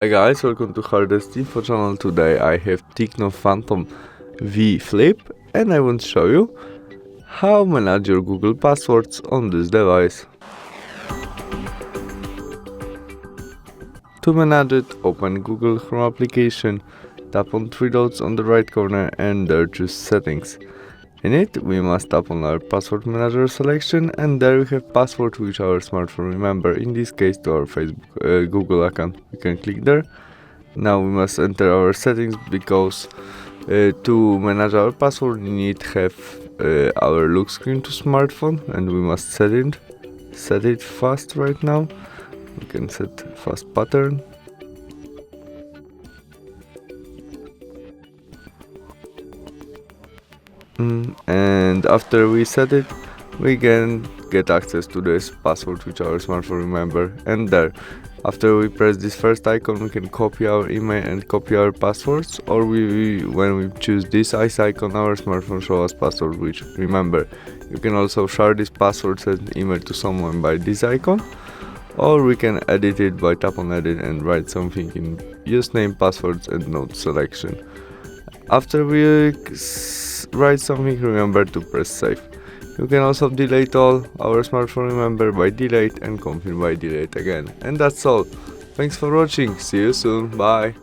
Hi guys, welcome to HardReset.Info channel. Today I have TECNO Phantom V Flip and I want to show you how manage your Google passwords on this device. To manage it, open Google Chrome application, tap on three dots on the right corner and there choose settings. In it, we must tap on our password manager selection and there we have password which our smartphone remember, in this case to our Google account. We can click there. Now we must enter our settings because to manage our password we need to have our lock screen to smartphone and we must set it fast right now. We can set fast pattern. And after we set it, we can get access to this password which our smartphone remember, and there after we press this first icon we can copy our email and copy our passwords, or when we choose this ice icon our smartphone shows us password which remember. You can also share this password and email to someone by this icon, or we can edit it by tap on edit and write something in username, passwords and note selection. After we write something, remember to press save. You can also delete all our smartphone remember by delete and confirm by delete again. And that's all. Thanks for watching. See you soon. Bye.